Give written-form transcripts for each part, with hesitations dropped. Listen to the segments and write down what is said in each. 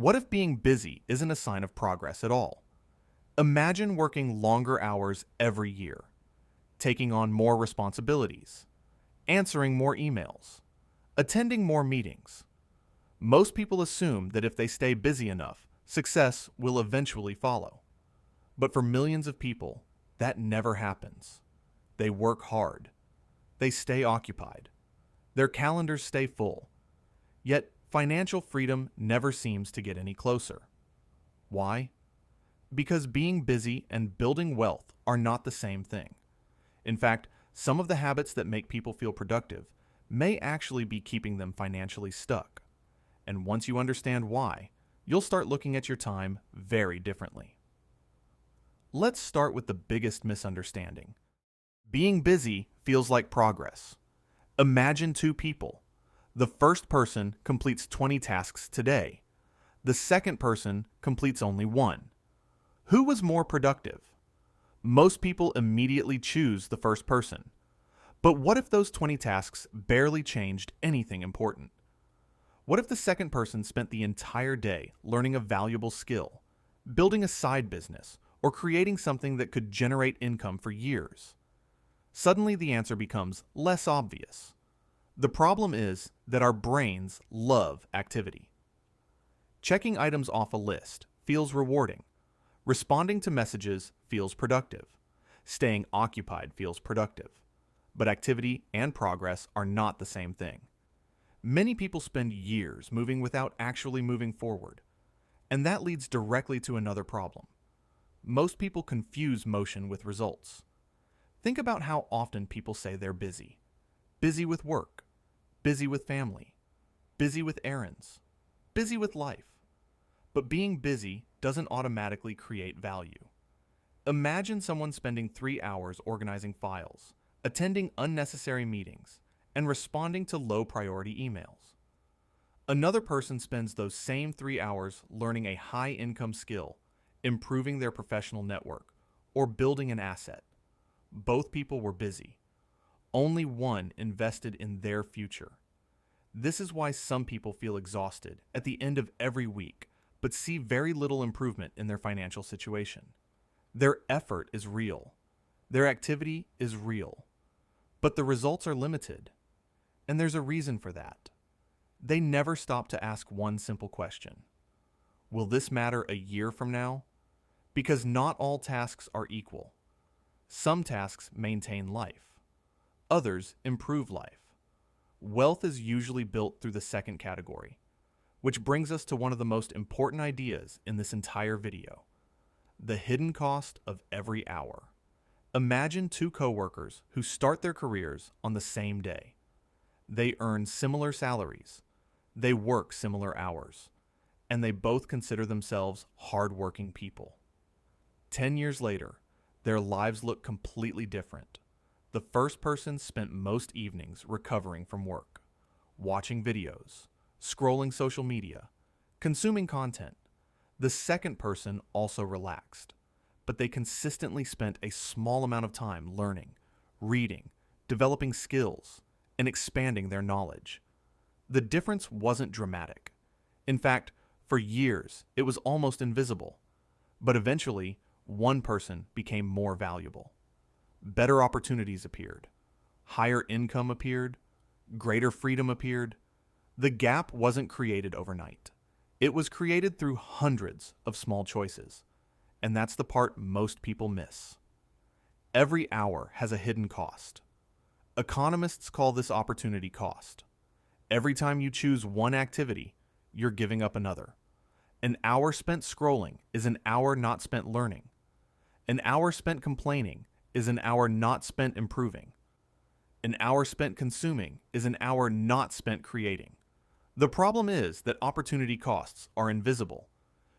What if being busy isn't a sign of progress at all? Imagine working longer hours every year, taking on more responsibilities, answering more emails, attending more meetings. Most people assume that if they stay busy enough, success will eventually follow. But for millions of people, that never happens. They work hard. They stay occupied. Their calendars stay full. Yet, financial freedom never seems to get any closer. Why? Because being busy and building wealth are not the same thing. In fact, some of the habits that make people feel productive may actually be keeping them financially stuck. And once you understand why, you'll start looking at your time very differently. Let's start with the biggest misunderstanding. Being busy feels like progress. Imagine two people. The first person completes 20 tasks today. The second person completes only one. Who was more productive? Most people immediately choose the first person. But what if those 20 tasks barely changed anything important? What if the second person spent the entire day learning a valuable skill, building a side business, or creating something that could generate income for years? Suddenly the answer becomes less obvious. The problem is that our brains love activity. Checking items off a list feels rewarding. Responding to messages feels productive. Staying occupied feels productive. But activity and progress are not the same thing. Many people spend years moving without actually moving forward. And that leads directly to another problem. Most people confuse motion with results. Think about how often people say they're busy. Busy with work, busy with family, busy with errands, busy with life. But being busy doesn't automatically create value. Imagine someone spending 3 hours organizing files, attending unnecessary meetings, and responding to low-priority emails. Another person spends those same 3 hours learning a high-income skill, improving their professional network, or building an asset. Both people were busy. Only one invested in their future. This is why some people feel exhausted at the end of every week, but see very little improvement in their financial situation. Their effort is real. Their activity is real. But the results are limited. And there's a reason for that. They never stop to ask one simple question. Will this matter a year from now? Because not all tasks are equal. Some tasks maintain life. Others improve life. Wealth is usually built through the second category, which brings us to one of the most important ideas in this entire video: the hidden cost of every hour. Imagine two coworkers who start their careers on the same day. They earn similar salaries, they work similar hours, and they both consider themselves hardworking people. 10 years later, their lives look completely different. The first person spent most evenings recovering from work, watching videos, scrolling social media, consuming content. The second person also relaxed, but they consistently spent a small amount of time learning, reading, developing skills, and expanding their knowledge. The difference wasn't dramatic. In fact, for years, it was almost invisible. But eventually, one person became more valuable. Better opportunities appeared. Higher income appeared. Greater freedom appeared. The gap wasn't created overnight. It was created through hundreds of small choices. And that's the part most people miss. Every hour has a hidden cost. Economists call this opportunity cost. Every time you choose one activity, you're giving up another. An hour spent scrolling is an hour not spent learning. An hour spent complaining is an hour not spent improving. An hour spent consuming is an hour not spent creating. The problem is that opportunity costs are invisible.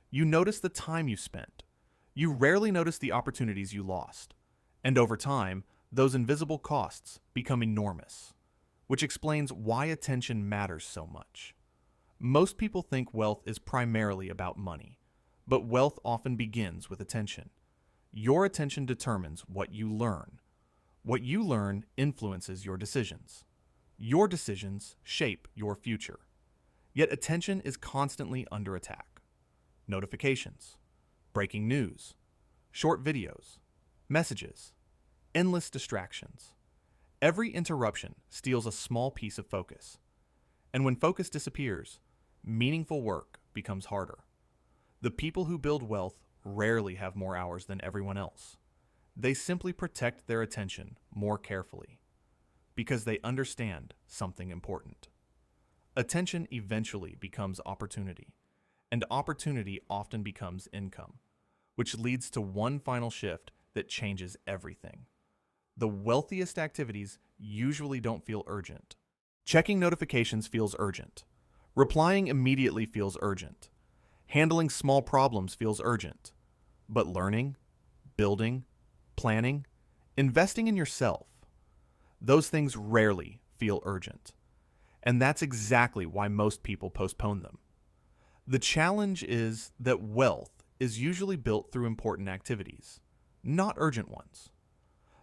You notice the time you spent. You rarely notice the opportunities you lost. And over time, those invisible costs become enormous, which explains why attention matters so much. Most people think wealth is primarily about money, but wealth often begins with attention. Your attention determines what you learn. What you learn influences your decisions. Your decisions shape your future. Yet attention is constantly under attack. notifications, breaking news, short videos, messages, endless distractions. Every interruption steals a small piece of focus. And when focus disappears, meaningful work becomes harder. The people who build wealth rarely have more hours than everyone else. They simply protect their attention more carefully because they understand something important. Attention eventually becomes opportunity, and opportunity often becomes income, which leads to one final shift that changes everything. The wealthiest activities usually don't feel urgent. Checking notifications feels urgent. Replying immediately feels urgent. Handling small problems feels urgent. But learning, building, planning, investing in yourself, those things rarely feel urgent. And that's exactly why most people postpone them. The challenge is that wealth is usually built through important activities, not urgent ones.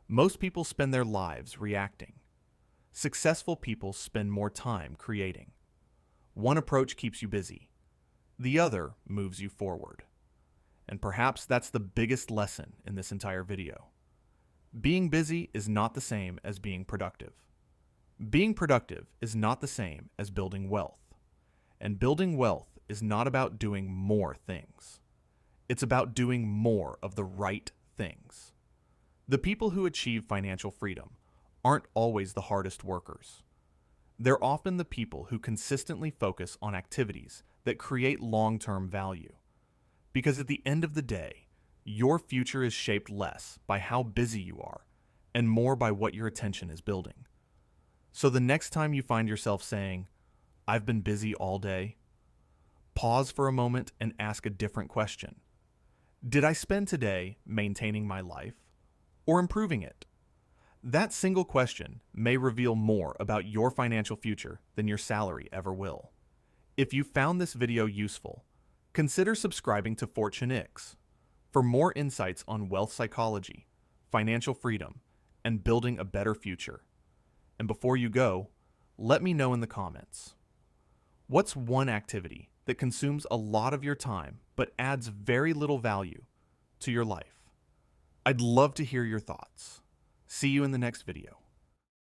Most people spend their lives reacting. Successful people spend more time creating. One approach keeps you busy. The other moves you forward. And perhaps that's the biggest lesson in this entire video. Being busy is not the same as being productive. Being productive is not the same as building wealth. And building wealth is not about doing more things. It's about doing more of the right things. The people who achieve financial freedom aren't always the hardest workers. They're often the people who consistently focus on activities that create long-term value. Because at the end of the day, your future is shaped less by how busy you are and more by what your attention is building. So the next time you find yourself saying, "I've been busy all day," pause for a moment and ask a different question. Did I spend today maintaining my life or improving it? That single question may reveal more about your financial future than your salary ever will. If you found this video useful, consider subscribing to Fortuneix for more insights on wealth psychology, financial freedom, and building a better future. And before you go, let me know in the comments. What's one activity that consumes a lot of your time but adds very little value to your life? I'd love to hear your thoughts. See you in the next video.